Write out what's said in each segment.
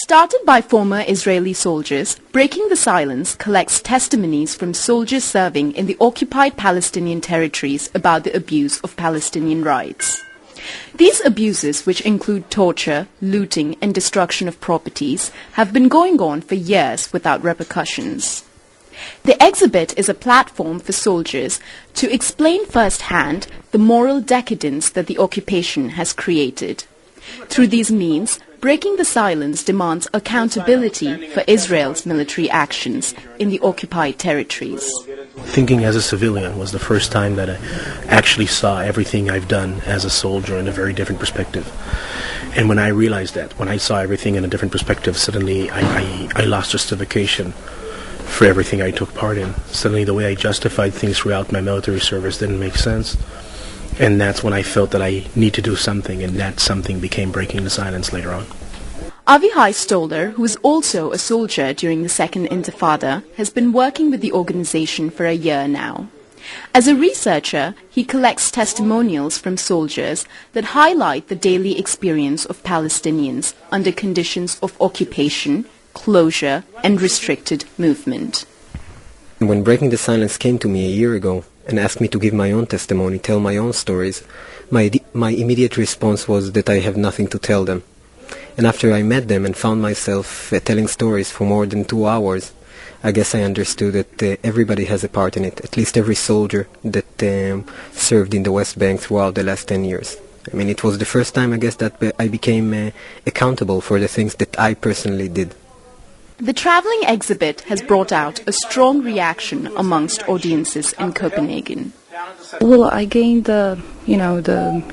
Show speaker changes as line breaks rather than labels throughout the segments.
Started by former Israeli soldiers, Breaking the Silence collects testimonies from soldiers serving in the occupied Palestinian territories about the abuse of Palestinian rights. These abuses, which include torture, looting and destruction of properties, have been going on for years without repercussions. The exhibit is a platform for soldiers to explain firsthand the moral decadence that the occupation has created. Through these means, Breaking the Silence demands accountability for Israel's military actions in the occupied territories.
Thinking as a civilian was the first time that I actually saw everything I've done as a soldier in a very different perspective. And when I realized that, when I saw everything in a different perspective, suddenly I lost justification for everything I took part in. Suddenly the way I justified things throughout my military service didn't make sense. And that's when I felt that I need to do something, and that something became Breaking the Silence later on.
Avihai Stoller, who is also a soldier during the Second Intifada, has been working with the organization for a year now. As a researcher, he collects testimonials from soldiers that highlight the daily experience of Palestinians under conditions of occupation, closure and restricted movement.
When Breaking the Silence came to me a year ago and asked me to give my own testimony, tell my own stories, my immediate response was that I have nothing to tell them. And after I met them and found myself telling stories for more than 2 hours, I guess I understood that everybody has a part in it, at least every soldier that served in the West Bank throughout the last 10 years. I mean, it was the first time, I guess, that I became accountable for the things that I personally did.
The traveling exhibit has brought out a strong reaction amongst audiences in Copenhagen.
Well, I gained the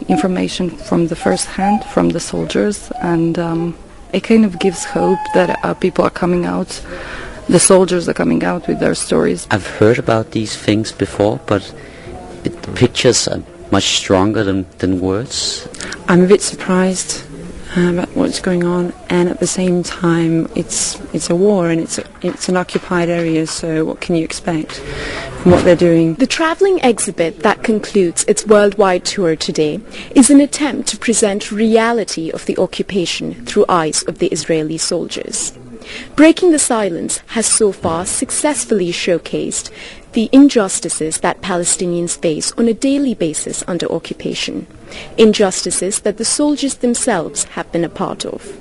information from the first hand, from the soldiers, and it kind of gives hope that people are coming out, the soldiers are coming out with their stories.
I've heard about these things before, but pictures are much stronger than words.
I'm a bit surprised about what's going on, and at the same time it's a war and it's an occupied area, so what can you expect from what they're doing?
The travelling exhibit that concludes its worldwide tour today is an attempt to present reality of the occupation through eyes of the Israeli soldiers. Breaking the Silence has so far successfully showcased the injustices that Palestinians face on a daily basis under occupation, injustices that the soldiers themselves have been a part of.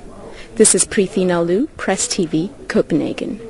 This is Preeti Nalu, Press TV, Copenhagen.